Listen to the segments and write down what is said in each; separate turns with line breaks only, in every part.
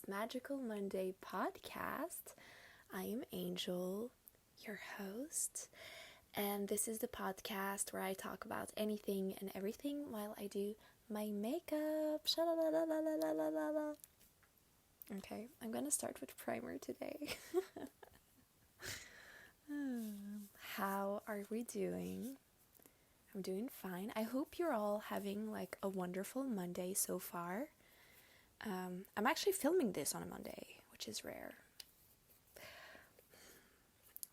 this Magical Monday podcast. I am Angel, your host, and this is the podcast where I talk about anything and everything while I do my makeup. Sha-la-la-la-la-la-la-la. Okay, I'm gonna start with primer today. How are we doing? I'm doing fine. I hope you're all having like a wonderful Monday so far. I'm actually filming this on a Monday, which is rare.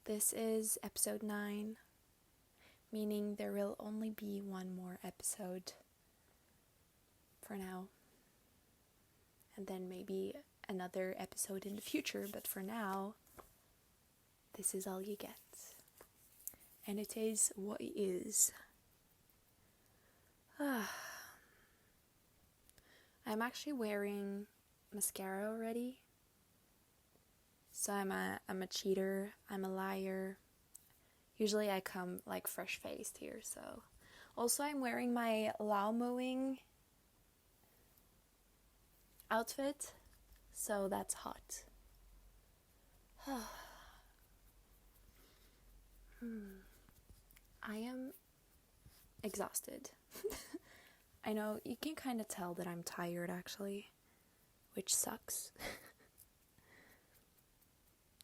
This is episode 9, meaning there will only be one more episode for now. And then maybe another episode in the future, but for now, this is all you get. And it is what it is. I'm actually wearing mascara already. So I'm a cheater, I'm a liar. Usually I come like fresh faced here, so. Also I'm wearing my Lao mowing outfit, so that's hot. I am exhausted. I know, you can kind of tell that I'm tired actually, which sucks.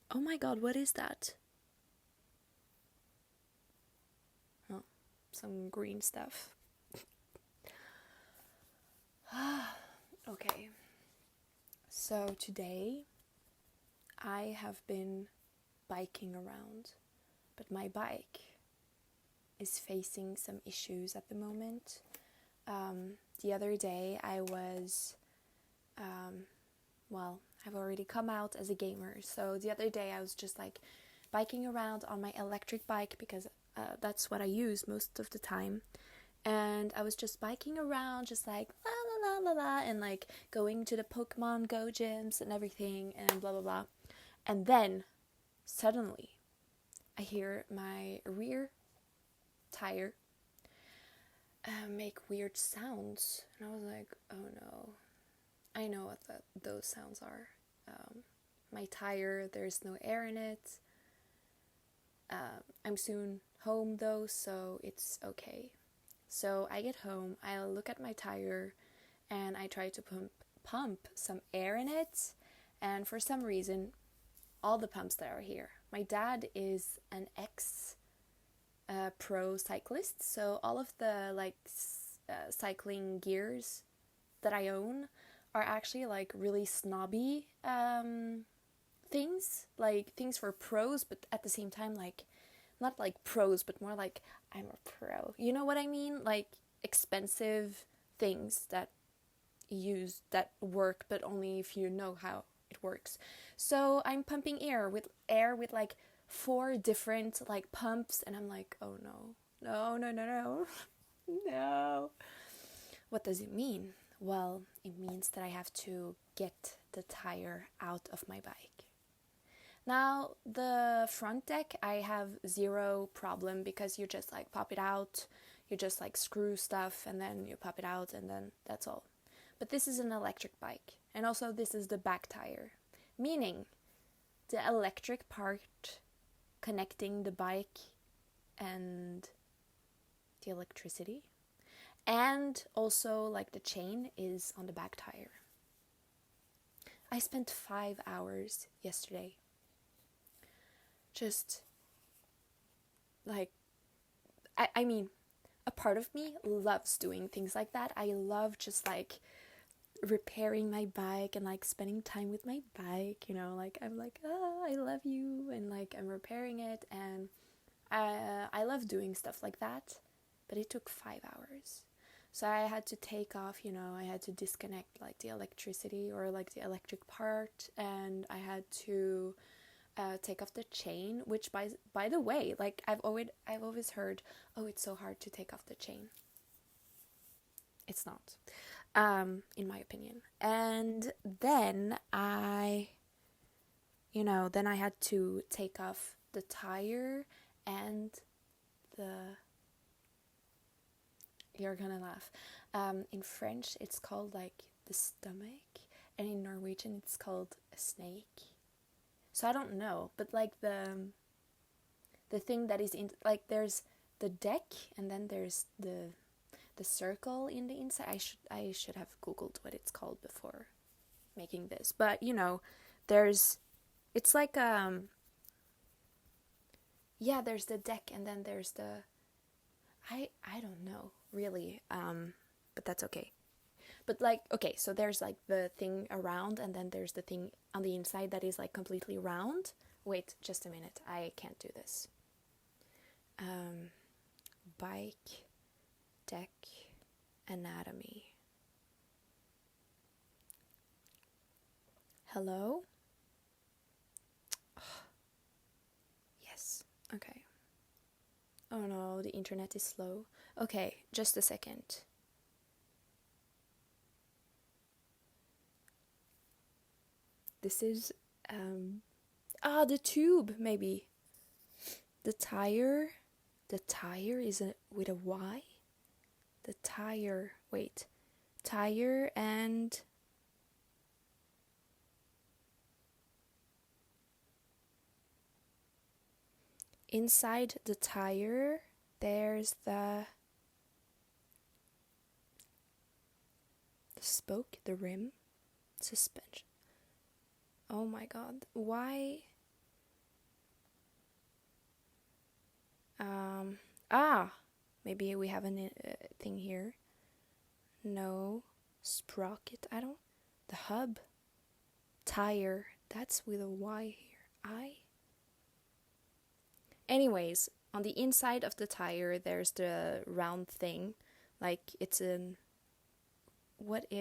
Oh my god, what is that? Oh, some green stuff. Okay, so today I have been biking around, but my bike is facing some issues at the moment. The other day I was, I've already come out as a gamer, so the other day I was just like biking around on my electric bike because that's what I use most of the time, and I was just biking around just like la la la la la and like going to the Pokemon Go gyms and everything and blah blah blah, and then suddenly I hear my rear tire make weird sounds, and I was like, oh no, I know what those sounds are. My tire, there's no air in it. I'm soon home though, so it's okay. So I get home, I look at my tire, and I try to pump some air in it, and for some reason, all the pumps that are here. My dad is an pro cyclist, so all of the cycling gears that I own are actually like really snobby things, like things for pros, but at the same time like not like pros, but more like I'm a pro, you know what I mean, like expensive things that work, but only if you know how it works. So I'm pumping air with like 4 different like pumps, and I'm like, oh no. What does it mean? Well, it means that I have to get the tire out of my bike. Now, the front deck, I have zero problem because you just like pop it out, you just like screw stuff and then you pop it out and then that's all. But this is an electric bike, and also this is the back tire, meaning the electric part connecting the bike and the electricity, and also like the chain is on the back tire. I spent 5 hours yesterday just like I mean, a part of me loves doing things like that. I love just like repairing my bike and like spending time with my bike, you know, like I'm like, oh, I love you, and like I'm repairing it, and I love doing stuff like that. But it took 5 hours, so I had to take off, you know, I had to disconnect like the electricity or like the electric part, and I had to take off the chain, which by the way, like I've always heard, oh, it's so hard to take off the chain. It's not, in my opinion. And then I had to take off the tire and you're gonna laugh. In French, it's called like the stomach, and in Norwegian it's called a snake. So I don't know, but like the thing that is in, like, there's the deck and then there's the circle in the inside. I should have googled what it's called before making this, but you know, there's, it's like yeah, there's the deck and then there's the, I don't know really, but that's okay. But like, okay, so there's like the thing around and then there's the thing on the inside that is like completely round. Wait, just a minute, I can't do this. Bike deck anatomy. Hello? Yes, okay. Oh no, the internet is slow. Okay, just a second. This is, the tube, maybe. The tire is with a Y? The tire, wait. Tire and... inside the tire, there's the spoke, the rim, suspension. Oh my god, why? Maybe we have a thing here. No, sprocket, I don't, the hub, tire, that's with a Y here, Anyways, on the inside of the tire, there's the round thing, like it's an, what's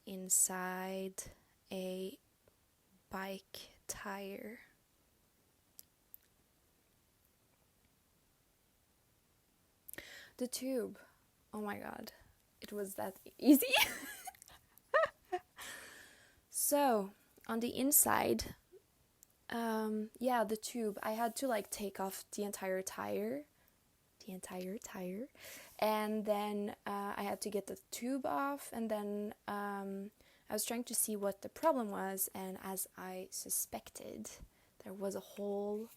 inside a bike tire? The tube. Oh my god, it was that easy. So, on the inside, the tube. I had to like take off the entire tire, and then I had to get the tube off, and then I was trying to see what the problem was, and as I suspected, there was a hole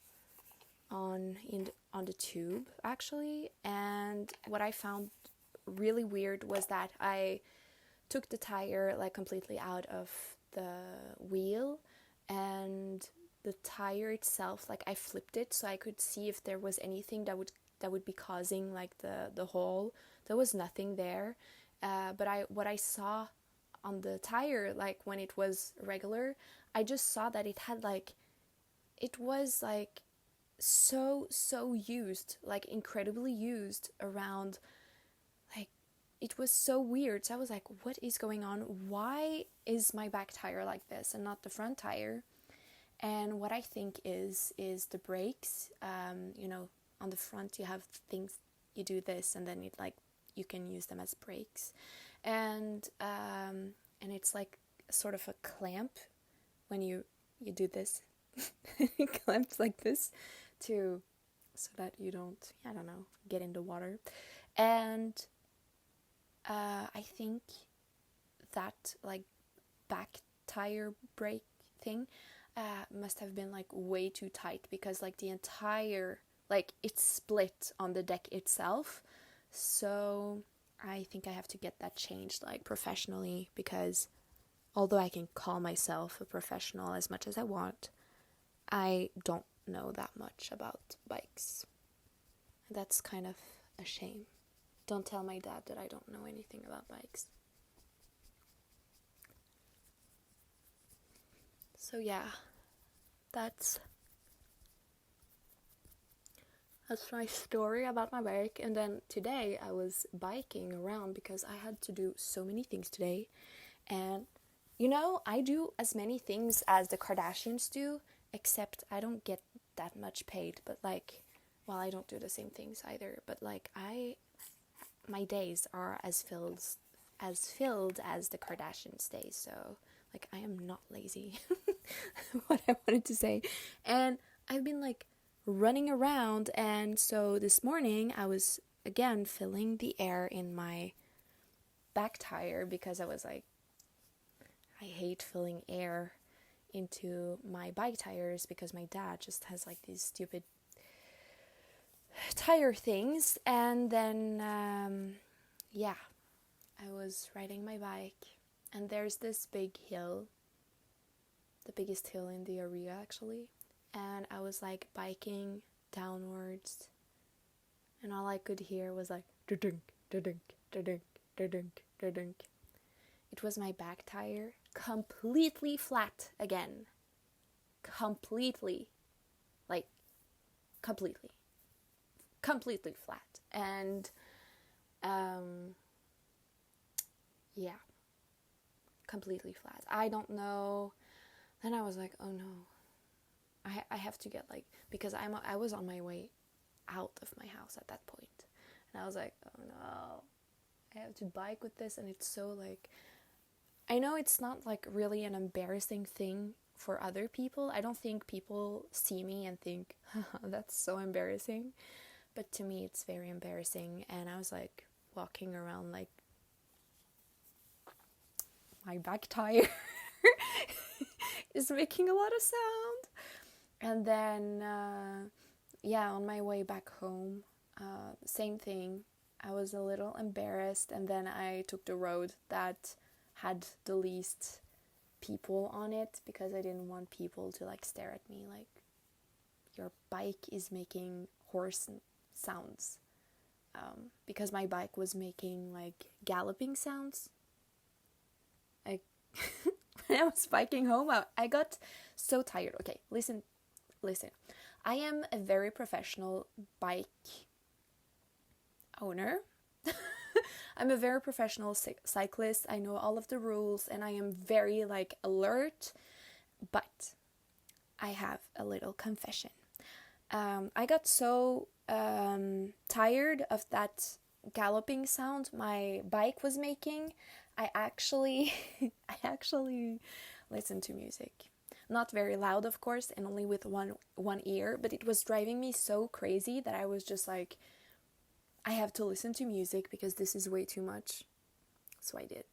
on the tube actually, and what I found really weird was that I took the tire like completely out of the wheel, and the tire itself, like I flipped it so I could see if there was anything that would be causing like the hole. There was nothing there, but what I saw on the tire, like when it was regular, I just saw that it had like, it was like so used, like incredibly used around, like it was so weird. So I was like, what is going on? Why is my back tire like this and not the front tire? And what I think is the brakes. On the front you have things, you do this and then it like you can use them as brakes, and it's like sort of a clamp when you do this. It clamps like this so that you don't, I don't know, get in the water. And I think that like back tire brake thing must have been like way too tight, because like the entire, like it's split on the deck itself. So I think I have to get that changed like professionally, because although I can call myself a professional as much as I want, I don't know that much about bikes. That's kind of a shame. Don't tell my dad that I don't know anything about bikes. So yeah, that's my story about my bike. And then today I was biking around because I had to do so many things today. And you know, I do as many things as the Kardashians do, except I don't get that much paid. But like, well, I don't do the same things either. But like, my days are as filled as the Kardashians' days. So like, I am not lazy. What I wanted to say. And I've been like running around, and so this morning I was again filling the air in my back tire because I was like hate filling air into my bike tires because my dad just has like these stupid tire things. And then yeah, I was riding my bike, and there's this big hill, the biggest hill in the area actually, and I was like biking downwards, and all I could hear was like da-dunk, da-dunk, da-dunk, da-dunk, da-dunk. It was my back tire, completely flat again. Completely. Like, completely. Completely flat. And, yeah. Completely flat. I don't know. Then I was like, oh no. I have to get like, because I was on my way out of my house at that point. And I was like, oh no. I have to bike with this, and it's so like, I know it's not like really an embarrassing thing for other people. I don't think people see me and think, that's so embarrassing. But to me, it's very embarrassing. And I was like walking around like my back tire is making a lot of sound. And then, yeah, on my way back home, same thing. I was a little embarrassed, and then I took the road that had the least people on it because I didn't want people to like stare at me like, your bike is making horse sounds, because my bike was making like galloping sounds. Like when I was biking home, I got so tired. Okay, listen. I am a very professional bike owner. I'm a very professional cyclist. I know all of the rules, and I am very like alert. But I have a little confession. I got so tired of that galloping sound my bike was making. I actually listened to music. Not very loud, of course, and only with one ear. But it was driving me so crazy that I was just like, I have to listen to music because this is way too much. So I did.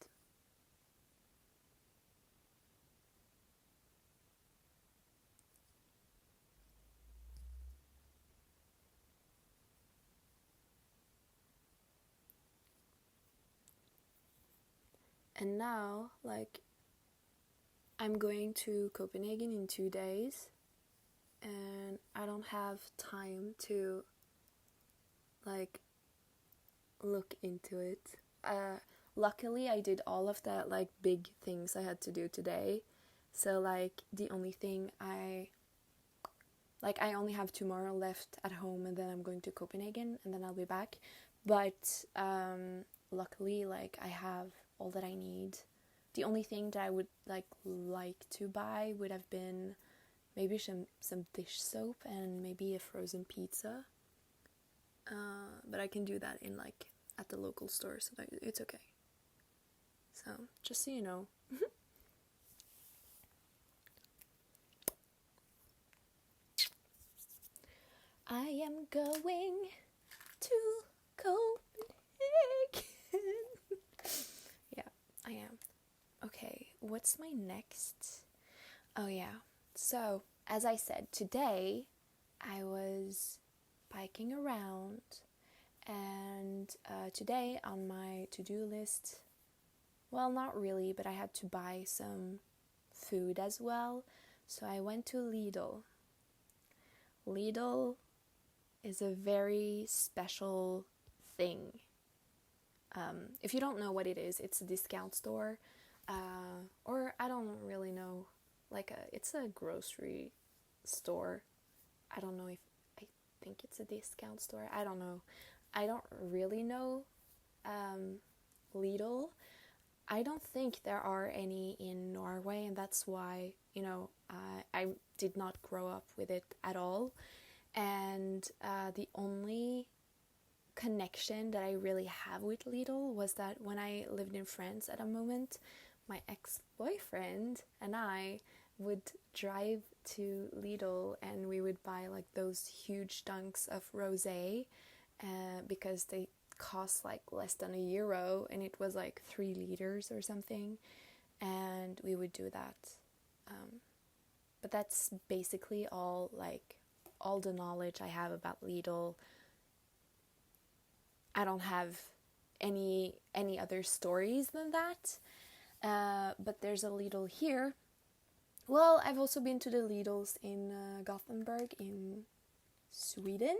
And now, like, I'm going to Copenhagen in 2 days, and I don't have time to, like, look into it. Luckily, I did all of that, like, big things I had to do today. So, like, the only thing I only have tomorrow left at home, and then I'm going to Copenhagen, and then I'll be back. But, luckily, like, I have all that I need. The only thing that I would, like to buy would have been maybe some dish soap and maybe a frozen pizza. But I can do that in, like, at the local store, so it's okay. So, just so you know. I am going to Copenhagen. Yeah, I am. Okay, what's my next? Oh yeah, so as I said, today I was biking around, and today on my to-do list, well, not really, but I had to buy some food as well, so I went to Lidl. Lidl is a very special thing. If you don't know what it is, it's a discount store, or I don't really know, it's a grocery store. I don't know if, I think it's a discount store. I don't know. I don't really know Lidl. I don't think there are any in Norway, and that's why, I did not grow up with it at all. And the only connection that I really have with Lidl was that when I lived in France at a moment, my ex-boyfriend and I would drive to Lidl, and we would buy like those huge dunks of rosé, because they cost like less than €1, and it was like 3 liters or something. and we would do that. But that's basically all the knowledge I have about Lidl. I don't have any other stories than that. But there's a Lidl here. Well, I've also been to the Lidls in Gothenburg in Sweden.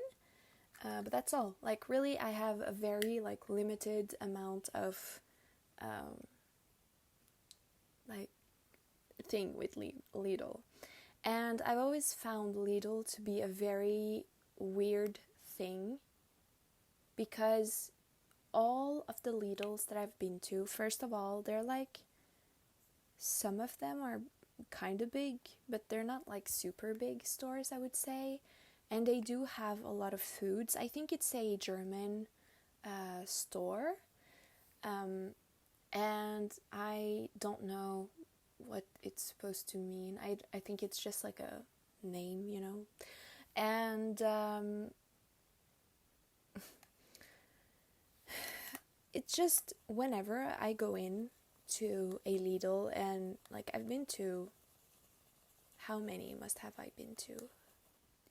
But that's all. Like, really, I have a very limited amount of thing with Lidl. And I've always found Lidl to be a very weird thing, because all of the Lidls that I've been to, first of all, they're some of them are kind of big, but they're not super big stores, I would say. And they do have a lot of foods. I think it's a German store. And I don't know what it's supposed to mean. I think it's just a name, And it's just whenever I go in to a Lidl, and I've been to, how many must have I been to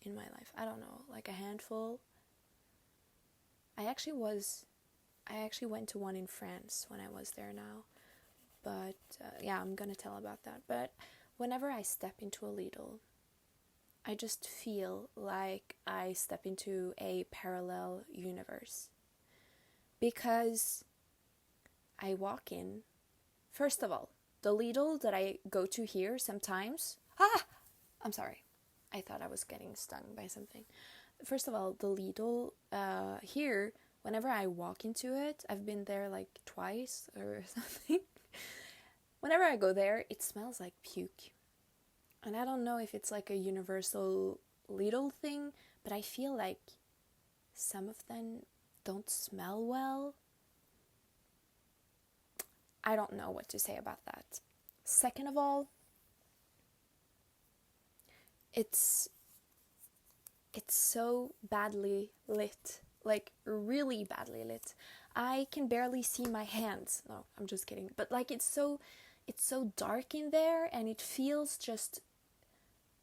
in my life? I don't know, a handful. I actually went to one in France when I was there now. But, yeah, I'm gonna tell about that. But whenever I step into a Lidl, I just feel like I step into a parallel universe. Because I walk in, first of all, the Lidl that I go to here sometimes... I'm sorry. I thought I was getting stung by something. First of all, the Lidl here, whenever I walk into it, I've been there twice or something. Whenever I go there, it smells like puke. And I don't know if it's a universal Lidl thing, but I feel like some of them don't smell well. I don't know what to say about that. Second of all, it's so badly lit. Really badly lit. I can barely see my hands. No, I'm just kidding. But it's so dark in there, and it feels just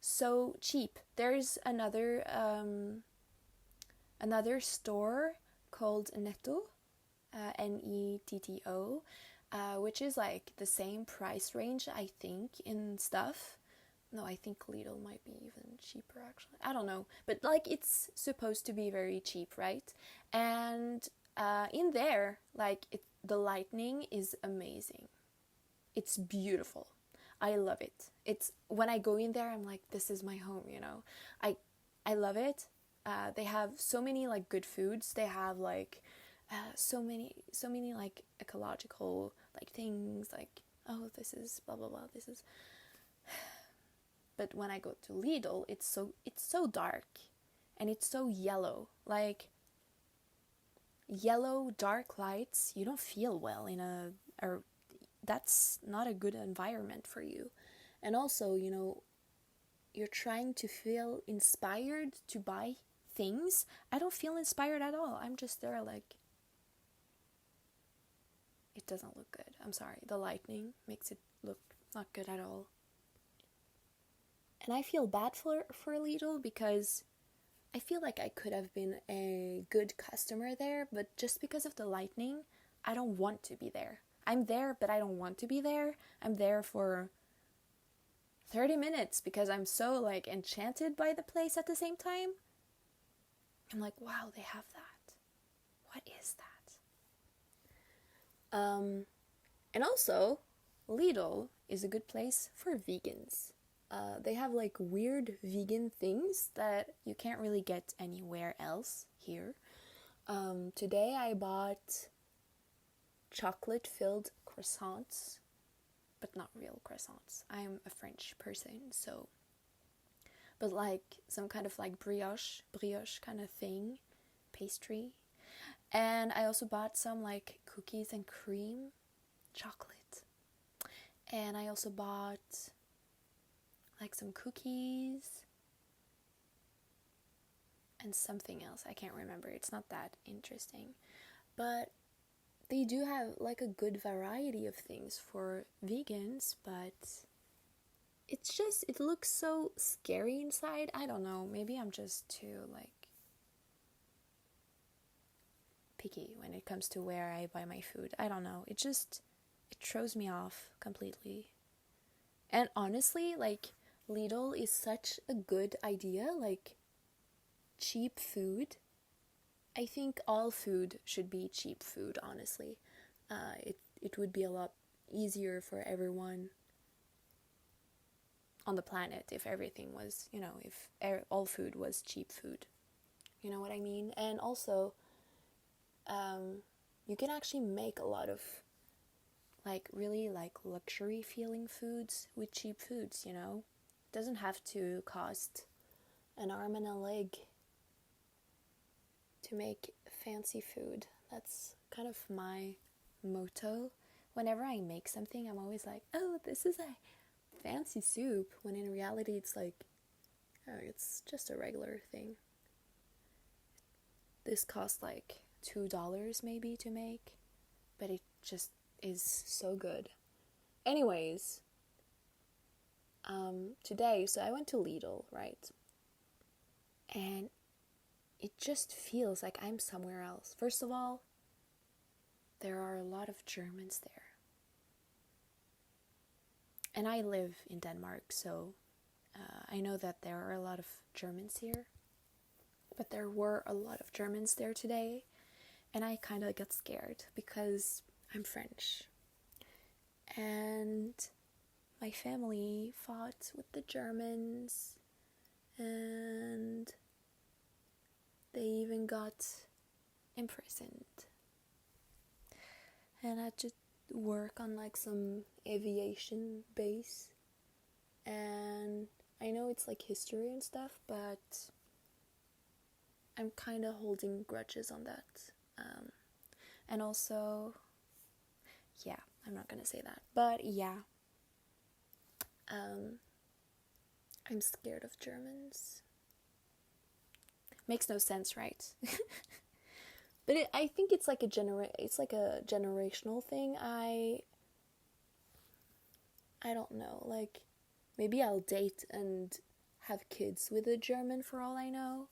so cheap. There's another store called Netto, Netto, which is the same price range, I think, in stuff. No, I think Lidl might be even cheaper, actually. I don't know. But, it's supposed to be very cheap, right? And in there, the lighting is amazing. It's beautiful. I love it. It's when I go in there, I'm like, this is my home, I love it. They have so many, good foods. They have, so many, ecological, things, oh, this is blah, blah, blah, this is... But when I go to Lidl, it's so dark, and it's so yellow. Yellow, dark lights, you don't feel well or that's not a good environment for you. And also, you're trying to feel inspired to buy things. I don't feel inspired at all. I'm just there it doesn't look good. I'm sorry. The lighting makes it look not good at all. And I feel bad for Lidl, because I feel like I could have been a good customer there, but just because of the lighting, I don't want to be there. I'm there, but I don't want to be there. I'm there for 30 minutes because I'm so enchanted by the place at the same time. I'm like, wow, they have that. What is that? And also, Lidl is a good place for vegans. They have weird vegan things that you can't really get anywhere else here. Today I bought chocolate-filled croissants, but not real croissants. I'm a French person, so... But some kind of brioche kind of thing, pastry. And I also bought some cookies and cream, chocolate. And I also bought some cookies and something else. I can't remember. It's not that interesting. But they do have like a good variety of things for vegans, but it's just, it looks so scary inside. I don't know, maybe I'm just too like picky when it comes to where I buy my food. I don't know, it throws me off completely. And honestly, like, Lidl is such a good idea, like cheap food. I think all food should be cheap food, honestly. It would be a lot easier for everyone on the planet if everything was, if all food was cheap food. You know what I mean? And also, you can actually make a lot of like really like luxury feeling foods with cheap foods, It doesn't have to cost an arm and a leg to make fancy food. That's kind of my motto. Whenever I make something, I'm always like, oh, this is a fancy soup, when in reality it's like, oh, it's just a regular thing. This costs like $2 maybe to make, but it just is so good. Anyways, today, so I went to Lidl, right? And it just feels like I'm somewhere else. First of all, there are a lot of Germans there. And I live in Denmark, so I know that there are a lot of Germans here. But there were a lot of Germans there today, and I kind of got scared because I'm French. And my family fought with the Germans, and they even got imprisoned. And I had to work on like some aviation base. And I know it's like history and stuff, but I'm kind of holding grudges on that. And also, yeah, I'm not gonna say that. But yeah, I'm scared of Germans. Makes no sense, right? But I think it's like a generational thing. I don't know. Like, maybe I'll date and have kids with a German for all I know.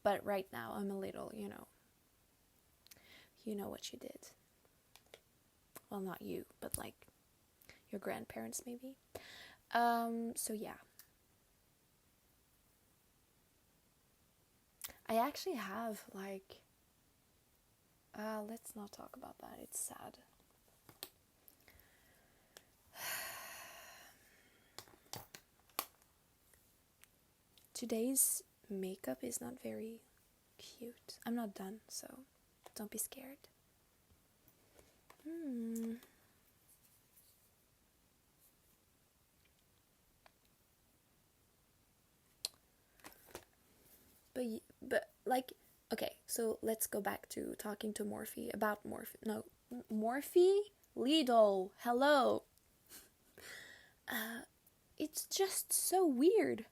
But right now, I'm a little, you know what you did. Well, not you, but like your grandparents maybe. So yeah. I actually have like, let's not talk about that. It's sad. Today's makeup is not very cute. I'm not done, so don't be scared. But like, okay, so let's go back to talking to Morphe about Morphe. No, Morphe? Lidl, hello. It's just so weird.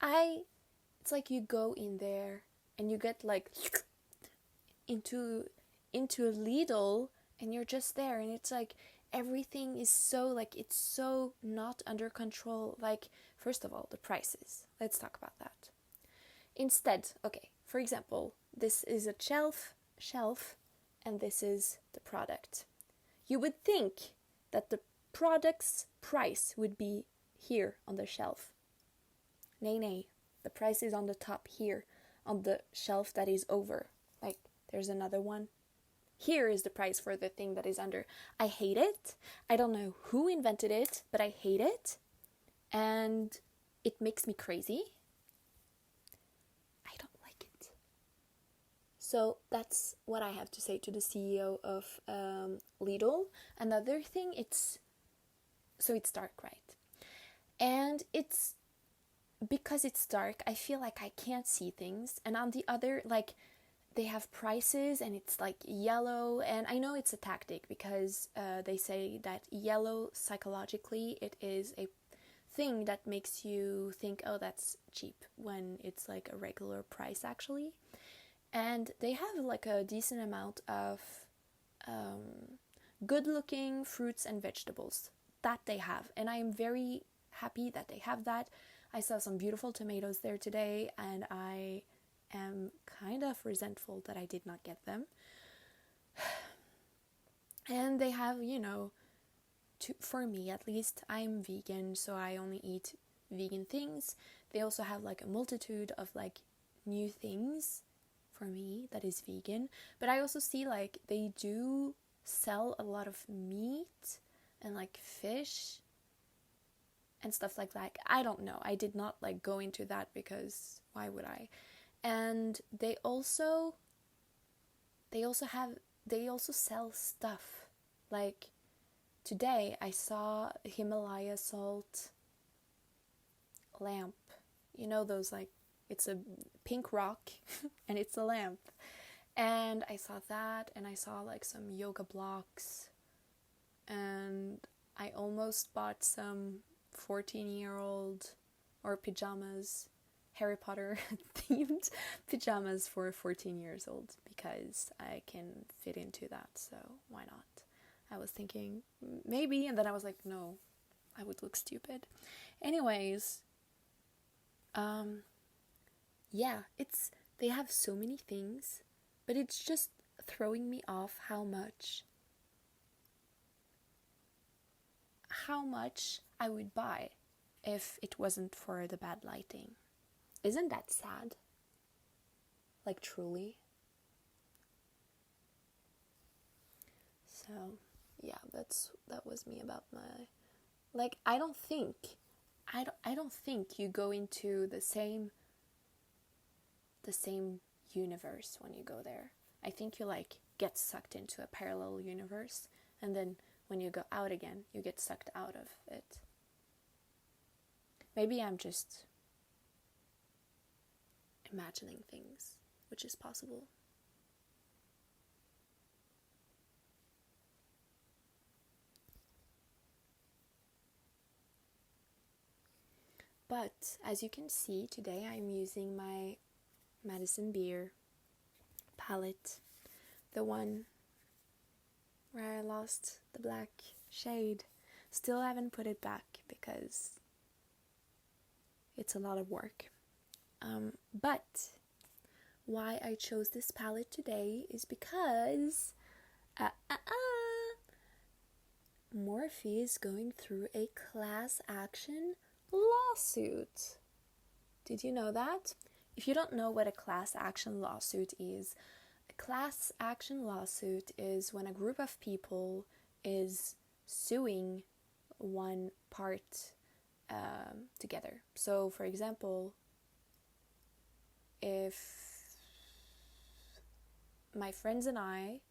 It's like you go in there and you get like into a Lidl and you're just there, and it's like everything is so like, it's so not under control. Like, first of all, the prices. Let's talk about that. Instead, okay, for example, this is a shelf, and this is the product. You would think that the product's price would be here on the shelf. Nay, the price is on the top here, on the shelf that is over. Like, there's another one. Here is the price for the thing that is under. I hate it. I don't know who invented it, but I hate it. And it makes me crazy. I don't like it. So that's what I have to say to the CEO of Lidl. Another thing, it's dark, right? And because it's dark, I feel like I can't see things. And on the other, like, they have prices and it's like yellow. And I know it's a tactic because they say that yellow, psychologically, it is a thing that makes you think, oh, that's cheap, when it's like a regular price actually. And they have like a decent amount of good looking fruits and vegetables that they have, and I am very happy that they have that. I saw some beautiful tomatoes there today, and I am kind of resentful that I did not get them. And they have, for me at least, I'm vegan, so I only eat vegan things. They also have like a multitude of like new things for me that is vegan. But I also see like they do sell a lot of meat and like fish and stuff like that. I don't know. I did not like go into that because why would I? And they also sell stuff. Like today I saw Himalaya salt lamp. You know those like, it's a pink rock and it's a lamp. And I saw that, and I saw like some yoga blocks, and I almost bought some 14-year-old or pajamas, Harry Potter themed pajamas for 14 years old, because I can fit into that, so why not? I was thinking maybe, and then I was like, no, I would look stupid. Anyways, yeah, they have so many things, but it's just throwing me off how much I would buy if it wasn't for the bad lighting. Isn't that sad? Like, truly. So, yeah, that was me about my, like, I don't think you go into the same universe when you go there. I think you like get sucked into a parallel universe, and then when you go out again, you get sucked out of it. Maybe I'm just imagining things, which is possible. But as you can see, today I'm using my Madison Beer palette, the one where I lost the black shade. Still haven't put it back because it's a lot of work. But why I chose this palette today is because Morphe is going through a class action lawsuit. Did you know that? If you don't know what a class action lawsuit is, a class action lawsuit is when a group of people is suing one part together. So, for example, if my friends and I,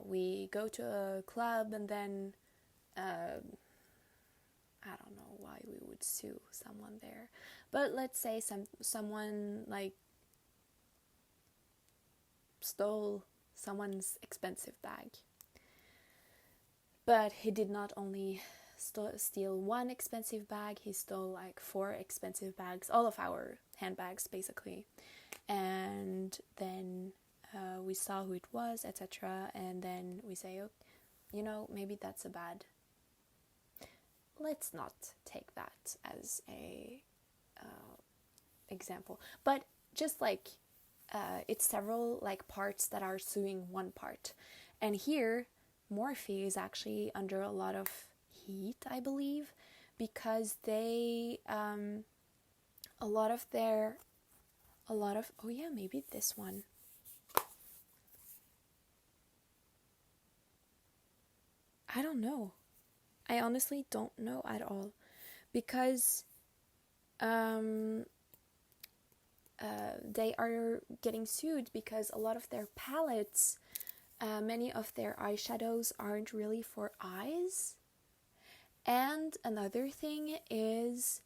we go to a club and then I don't know why we would sue someone there, but let's say someone like stole someone's expensive bag, but he did not only steal one expensive bag, he stole like 4 expensive bags, all of our handbags basically, and then we saw who it was, etc., and then we say, oh, maybe that's a bad. Let's not take that as a example, but just like it's several like parts that are suing one part, and here Morphe is actually under a lot of heat, I believe, because they maybe this one. I don't know. I honestly don't know at all, because they are getting sued because a lot of their palettes, many of their eyeshadows aren't really for eyes. And another thing is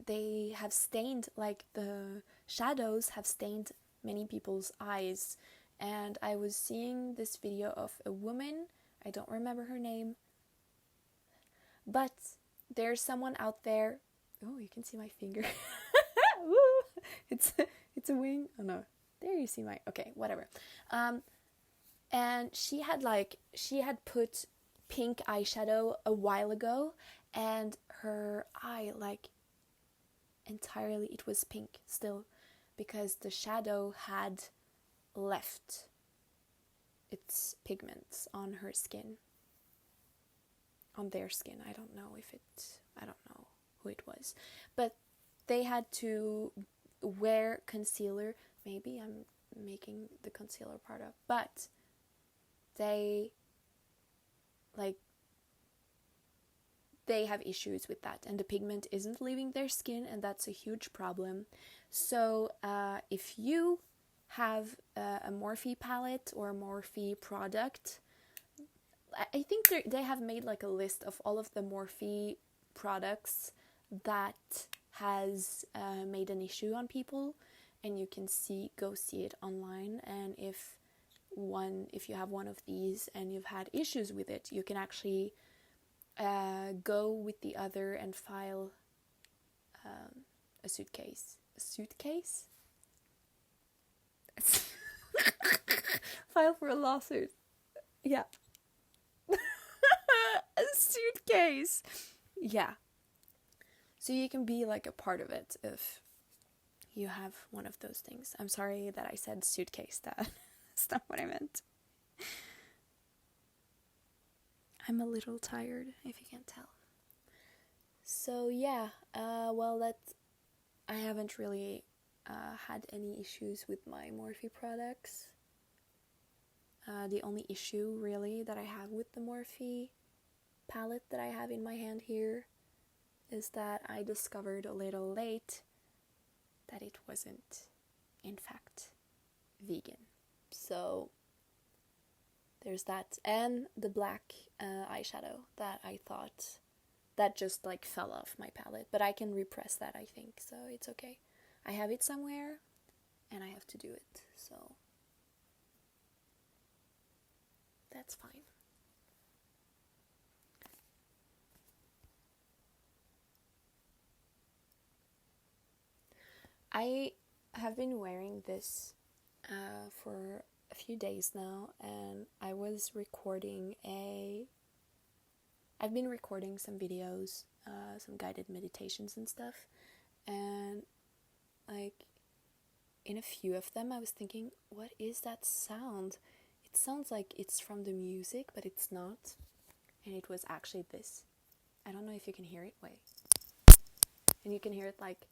they have stained, like the shadows have stained many people's eyes. And I was seeing this video of a woman, I don't remember her name, but there's someone out there, oh, you can see my finger, it's it's a wing. Oh no, there you see my, okay, whatever. And she had put pink eyeshadow a while ago, and her eye, like, entirely, it was pink still, because the shadow had left its pigments on her skin, on their skin. I don't know who it was, but they had to wear concealer. Maybe I'm making the concealer part up, but they have issues with that, and the pigment isn't leaving their skin, and that's a huge problem. So if you have a Morphe palette or a Morphe product, I think they have made like a list of all of the Morphe products that has made an issue on people, and you can go see it online. And if you have one of these and you've had issues with it, you can actually go with the other and file a suitcase. File for a lawsuit. Yeah. A suitcase. Yeah. So you can be like a part of it if you have one of those things. I'm sorry that I said suitcase. That's not what I meant. I'm a little tired, if you can't tell. So yeah, I haven't really had any issues with my Morphe products. The only issue really that I have with the Morphe palette that I have in my hand here is that I discovered a little late that it wasn't, in fact, vegan. So there's that, and the black eyeshadow that I thought that just like fell off my palette, but I can repress that, I think, so it's okay. I have it somewhere and I have to do it, so that's fine. I have been wearing this for a few days now, and I've been recording some videos, some guided meditations and stuff, and like in a few of them I was thinking, what is that sound? It sounds like it's from the music, but it's not, and it was actually this. I don't know if you can hear it. Wait. And you can hear it like,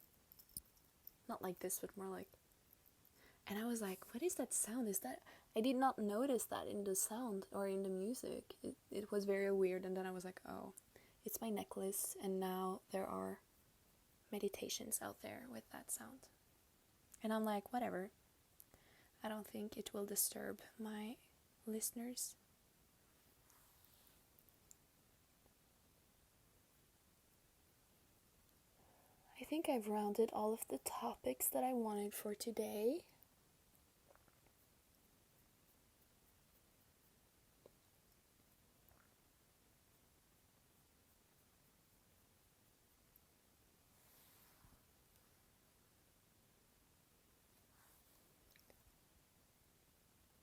not like this, but more like, and I was like, what is that sound? Is that, I did not notice that in the sound or in the music. It was very weird, and then I was like, oh, it's my necklace, and now there are meditations out there with that sound. And I'm like, whatever. I don't think it will disturb my listeners. I think I've rounded all of the topics that I wanted for today.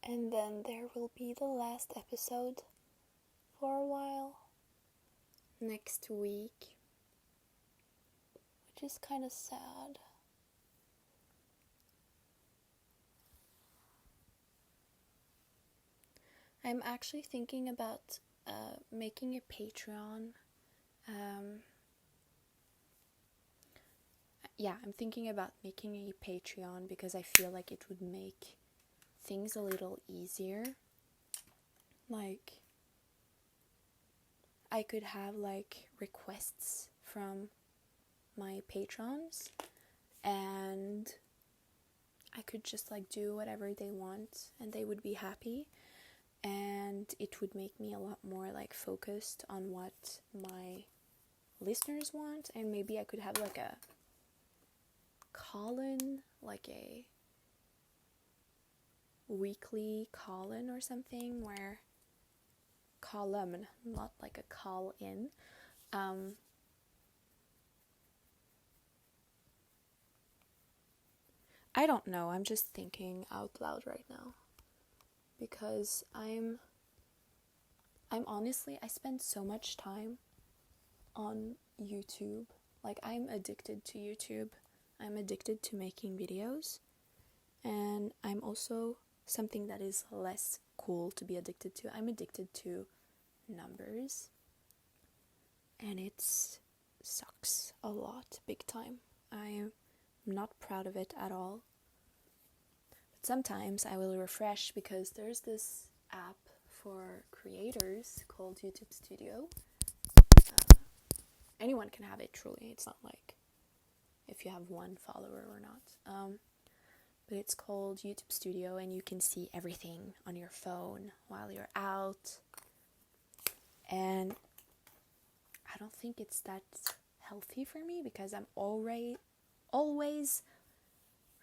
And then there will be the last episode for a while next week, which is kind of sad. I'm actually thinking about making a Patreon. I'm thinking about making a Patreon because I feel like it would make things a little easier. Like, I could have like requests from my patrons, and I could just like do whatever they want and they would be happy, and it would make me a lot more like focused on what my listeners want. And maybe I could have like a call-in, like a weekly call-in or something, where column, not like a call-in, I don't know, I'm just thinking out loud right now. Because I'm honestly, I spend so much time on YouTube. Like, I'm addicted to YouTube. I'm addicted to making videos. And I'm also something that is less cool to be addicted to. I'm addicted to numbers. And it sucks a lot, big time. I'm not proud of it at all. But sometimes I will refresh because there's this app for creators called YouTube Studio. Anyone can have it, truly. It's not like if you have one follower or not. But it's called YouTube Studio, and you can see everything on your phone while you're out. And I don't think it's that healthy for me because I'm always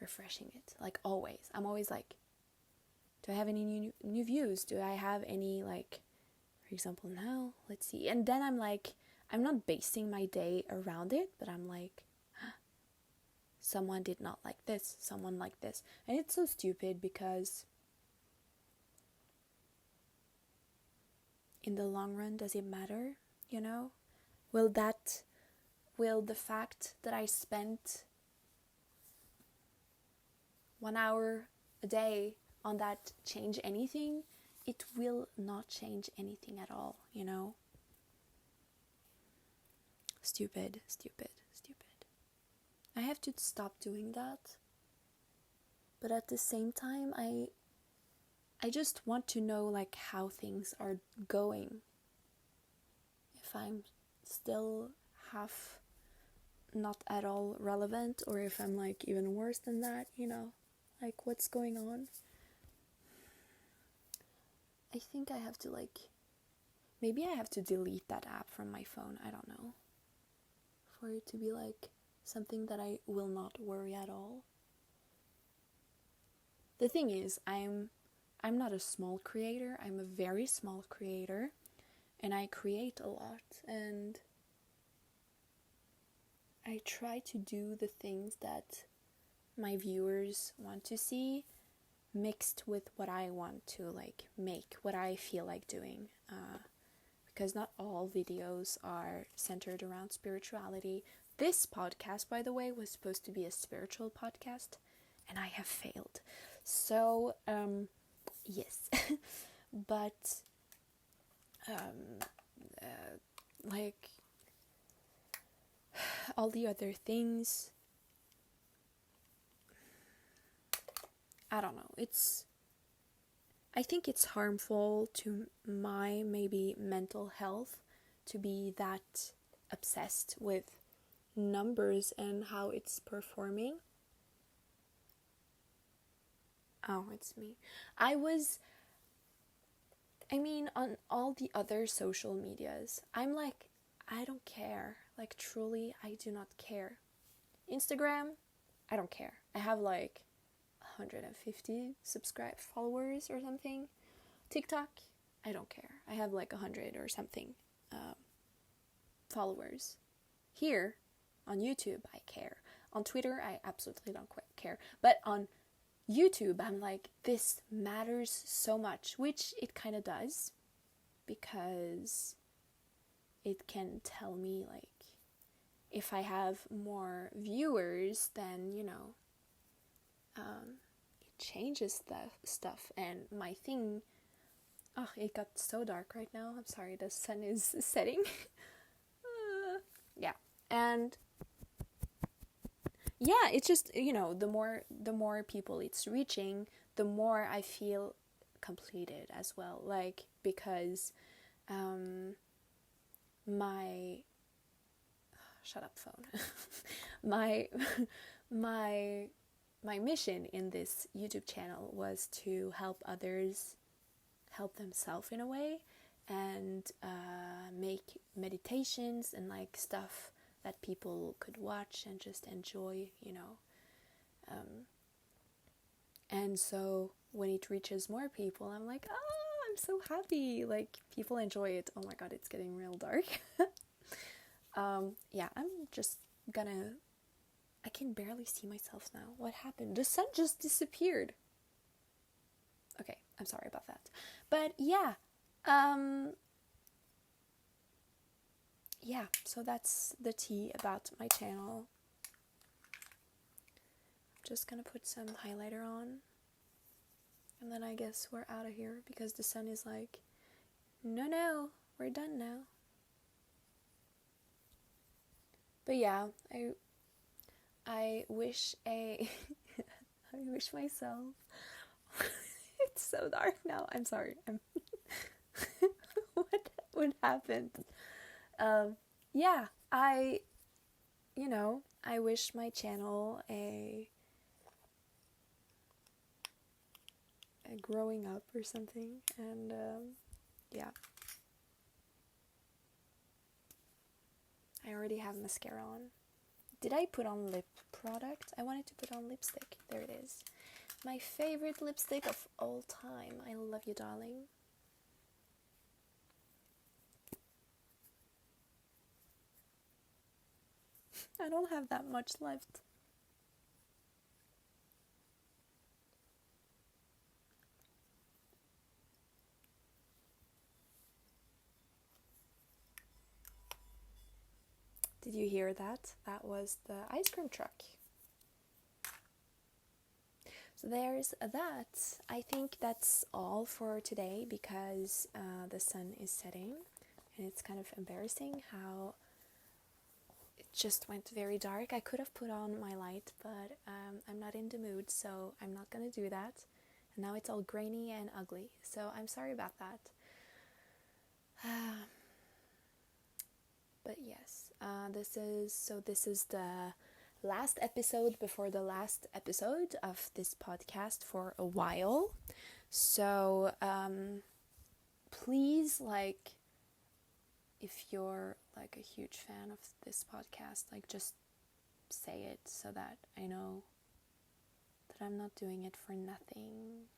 refreshing it. Like, always. I'm always like, do I have any new views? Do I have any, like, for example, now, let's see. And then I'm like, I'm not basing my day around it, but I'm like, someone did not like this, someone liked this. And it's so stupid because in the long run, does it matter, you know? Will the fact that I spent 1 hour a day on that change anything? It will not change anything at all, you know? Stupid. I have to stop doing that. But at the same time, I just want to know, like, how things are going. If I'm still half not at all relevant, or if I'm, like, even worse than that, you know? Like, what's going on? I think I have to, like, maybe I have to delete that app from my phone, I don't know. For it to be, like, something that I will not worry at all. The thing is, I'm not a small creator, I'm a very small creator, and I create a lot, and I try to do the things that my viewers want to see, mixed with what I want to, like, make, what I feel like doing, because not all videos are centered around spirituality. This podcast, by the way, was supposed to be a spiritual podcast, and I have failed. So, yes. But, like, all the other things, I don't know. I think it's harmful to my, maybe, mental health to be that obsessed with numbers and how it's performing. Oh, it's me. On all the other social medias, I'm like, I don't care. Like, truly, I do not care. Instagram, I don't care. I have like 150 followers or something. TikTok, I don't care. I have like 100 or something followers. Here, on YouTube, I care. On Twitter, I absolutely don't care. But on YouTube, I'm like, this matters so much, which it kind of does, because it can tell me, like, if I have more viewers, then, you know, it changes the stuff. And my thing, it got so dark right now. I'm sorry, the sun is setting. Yeah, and yeah, it's just, you know, the more people it's reaching, the more I feel completed as well. Like, because my shut up, phone. my mission in this YouTube channel was to help others help themselves in a way, and make meditations and, like, stuff that people could watch and just enjoy, you know. And so when it reaches more people, I'm like, I'm so happy. Like, people enjoy it. Oh my god, it's getting real dark. Yeah, I'm just gonna I can barely see myself now. What happened? The sun just disappeared. Okay, I'm sorry about that. But yeah, so that's the tea about my channel. I'm just gonna put some highlighter on. And then I guess we're out of here because the sun is like, no, we're done now. But yeah, I wish I wish myself. It's so dark now. I'm sorry. What happened? Yeah, I wish my channel a growing up or something, and yeah. I already have mascara on. Did I put on lip product? I wanted to put on lipstick. There it is. My favorite lipstick of all time. I love you, darling. I don't have that much left. Did you hear that? That was the ice cream truck. So there's that. I think that's all for today because the sun is setting and it's kind of embarrassing how it just went very dark. I could have put on my light, but I'm not in the mood, so I'm not gonna do that. And now it's all grainy and ugly, so I'm sorry about that. But yes, this is the last episode before the last episode of this podcast for a while. So please, like, if you're like a huge fan of this podcast, like, just say it so that I know that I'm not doing it for nothing.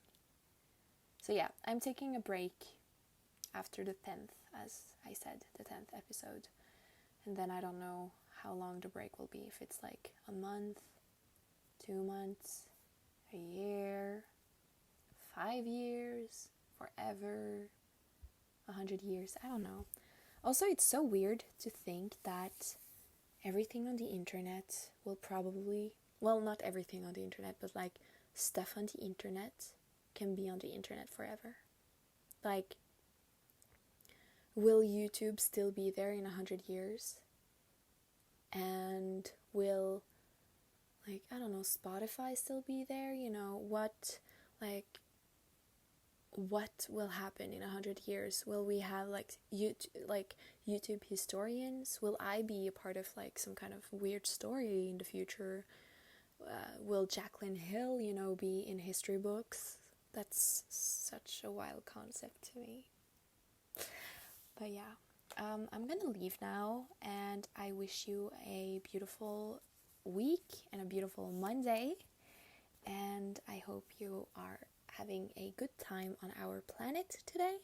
So yeah, I'm taking a break after the 10th, as I said, the 10th episode. And then I don't know how long the break will be. If it's like a month, 2 months, a year, 5 years, forever, 100 years. I don't know. Also, it's so weird to think that everything on the internet will probably... Well, not everything on the internet, but like stuff on the internet can be on the internet forever. Like, will YouTube still be there in 100 years? And will, like, I don't know, Spotify still be there? You know, what will happen in 100 years? Will we have like YouTube historians? Will I be a part of like some kind of weird story in the future? Will Jacqueline Hill, be in history books? That's such a wild concept to me. But yeah, I'm gonna leave now, and I wish you a beautiful week and a beautiful Monday, and I hope you are having a good time on our planet today,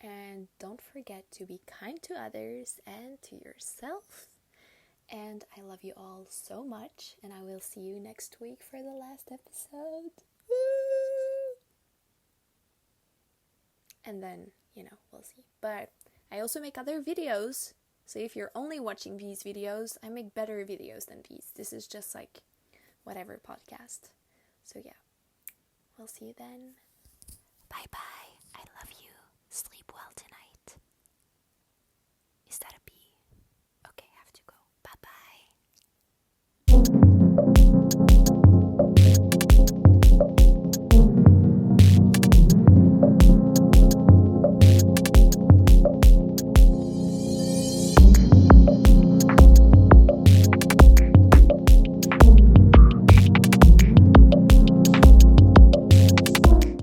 and don't forget to be kind to others and to yourself, and I love you all so much, and I will see you next week for the last episode. Woo! And then, we'll see. But I also make other videos, so if you're only watching these videos, I make better videos than these. This is just like whatever podcast. So yeah, we'll see you then. Bye bye.